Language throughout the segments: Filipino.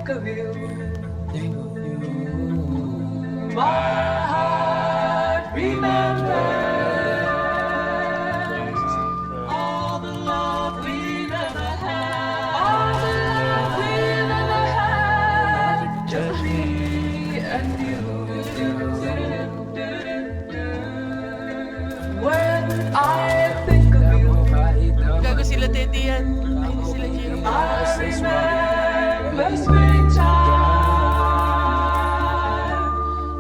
think of you, my heart remembers all the love we've ever had, all the love we've ever had, just me and you. When I think of you, Gago sila Teddy yan. Ay, hindi sila Jiro. I remember springtime.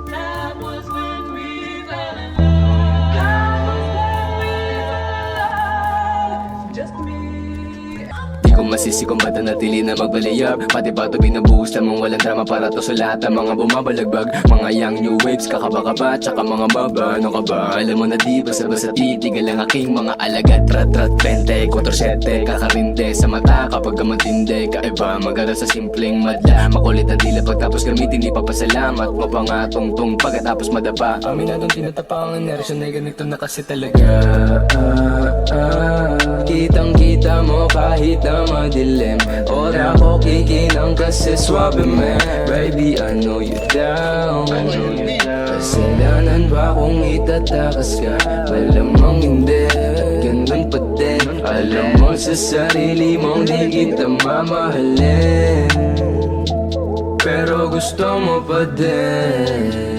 That was when we fell in love. That was when we fell in love. Just me. Di ko masisi kung ba't natili na magbaliyab. Pati ba ito binubuhos lamang walang drama para to sa lahat ng mga bumabalagbag. Mga young new waves, kakaba-kaba, tsaka mga baba. Ano ka ba? Alam mo na di basta-basta titigal ang aking mga alagad. Rat-rat, 20, 4-7, kakarinde sa mata kapag matindi. Kaiba, magara sa simpleng madla. Makulit ang dila pagtapos gamitin, di papasalamat. Mapangatong-tong pagkatapos madapa. Aminadong tinatapang inerasyon ay ganito na kasi talaga. Kitang-kita mo kahit na madilim. Ora ko kikinang kasi swabe man. Baby, I know you down. Kasalanan ba kung itatakas ka? Malamang hindi, ganun pa din. Alam mo sa sarili mong di kita mamahalin, pero gusto mo pa din.